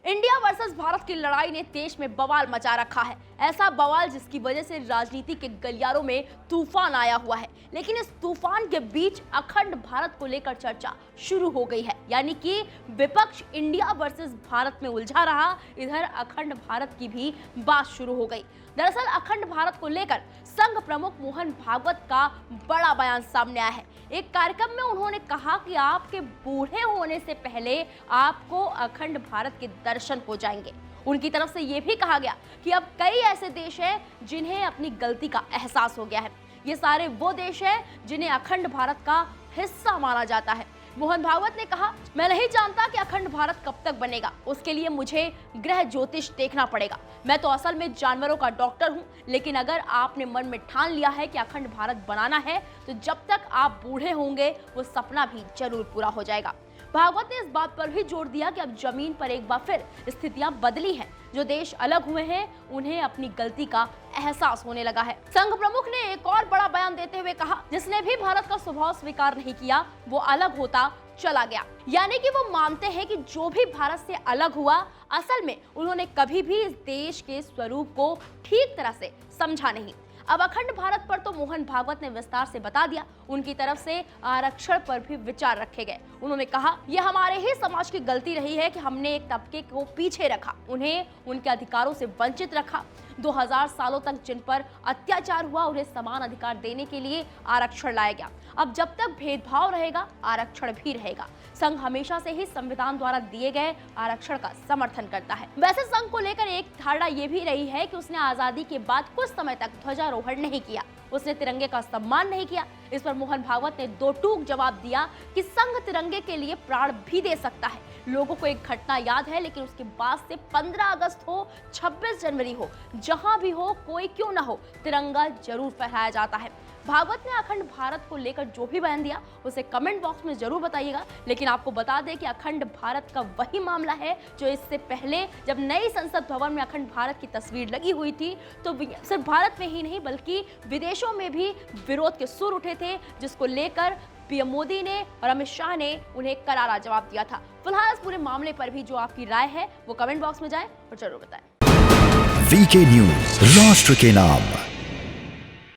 India versus Bharat की लड़ाई ने देश में बवाल मचा रखा है। ऐसा बवाल जिसकी वजह से राजनीति के गलियारों में तूफान आया हुआ है। लेकिन इस तूफान के बीच अखंड भारत को लेकर चर्चा शुरू हो गई है, यानी कि विपक्ष इंडिया वर्सेस भारत में उलझा रहा, इधर अखंड भारत की भी बात शुरू हो गई। दरअसल अखंड भारत को लेकर संघ प्रमुख मोहन भागवत का बड़ा बयान सामने आया है। एक कार्यक्रम में उन्होंने कहा कि आपके बूढ़े होने से पहले आपको अखंड भारत के दर्शन हो जाएंगे। उनकी तरफ से यह भी कहा गया कि अब कई ऐसे देश हैं जिन्हें अपनी गलती का एहसास हो गया है। ये सारे वो देश हैं जिन्हें अखंड भारत का हिस्सा माना जाता है। मोहन भागवत ने कहा, मैं नहीं जानता कि अखंड भारत कब तक बनेगा, उसके लिए मुझे ग्रह ज्योतिष देखना पड़ेगा। मैं तो असल में जानवरों का डॉक्टर हूं, लेकिन अगर आपने मन में ठान लिया है कि अखंड भारत बनाना है तो जब तक आप बूढ़े होंगे वो सपना भी जरूर पूरा हो जाएगा। भागवत ने इस बात पर भी जोर दिया कि अब जमीन पर एक बार फिर स्थितियां बदली हैं। जो देश अलग हुए हैं उन्हें अपनी गलती का एहसास होने लगा है। संघ प्रमुख ने एक और बड़ा बयान देते हुए कहा, जिसने भी भारत का स्वभाव स्वीकार नहीं किया वो अलग होता चला गया। यानी कि वो मानते हैं कि जो भी भारत से अलग हुआ, असल में उन्होंने कभी भी इस देश के स्वरूप को ठीक तरह से समझा नहीं। अब अखंड भारत पर तो मोहन भागवत ने विस्तार से बता दिया। उनकी तरफ से आरक्षण पर भी विचार रखे गए। उन्होंने कहा, यह हमारे ही समाज की गलती रही है कि हमने एक तबके को पीछे रखा, उन्हें उनके अधिकारों से वंचित रखा। 2000 सालों तक जिन पर अत्याचार हुआ उन्हें समान अधिकार देने के लिए आरक्षण लाया गया। अब जब तक भेदभाव रहेगा आरक्षण भी रहेगा। संघ हमेशा से ही संविधान द्वारा दिए गए आरक्षण का समर्थन करता है। वैसे संघ को लेकर एक धारणा ये भी रही है कि उसने आजादी के बाद कुछ समय तक ध्वजारोहण नहीं किया, उसने तिरंगे का सम्मान नहीं किया। इस पर मोहन भागवत ने दो टूक जवाब दिया कि संघ तिरंगे के लिए प्राण भी दे सकता है। लोगों को एक घटना याद है, लेकिन उसके बाद से 15 अगस्त हो, 26 जनवरी हो, जहां भी हो, कोई क्यों ना हो, तिरंगा जरूर फहराया जाता है। भागवत ने अखंड भारत को लेकर जो भी बयान दिया उसे कमेंट बॉक्स में जरूर बताइएगा। लेकिन आपको बता दें कि अखंड भारत का वही मामला है जो इससे पहले जब नई संसद भवन में अखंड भारत की तस्वीर लगी हुई थी तो सिर्फ भारत में ही नहीं बल्कि विदेशों में भी विरोध के सुर उठे थे, जिसको लेकर पीएम मोदी ने और अमित शाह ने उन्हें करारा जवाब दिया था। फिलहाल इस पूरे मामले पर भी जो आपकी राय है वो कमेंट बॉक्स में जाए और जरूर बताएं। वीके न्यूज, राष्ट्र के नाम।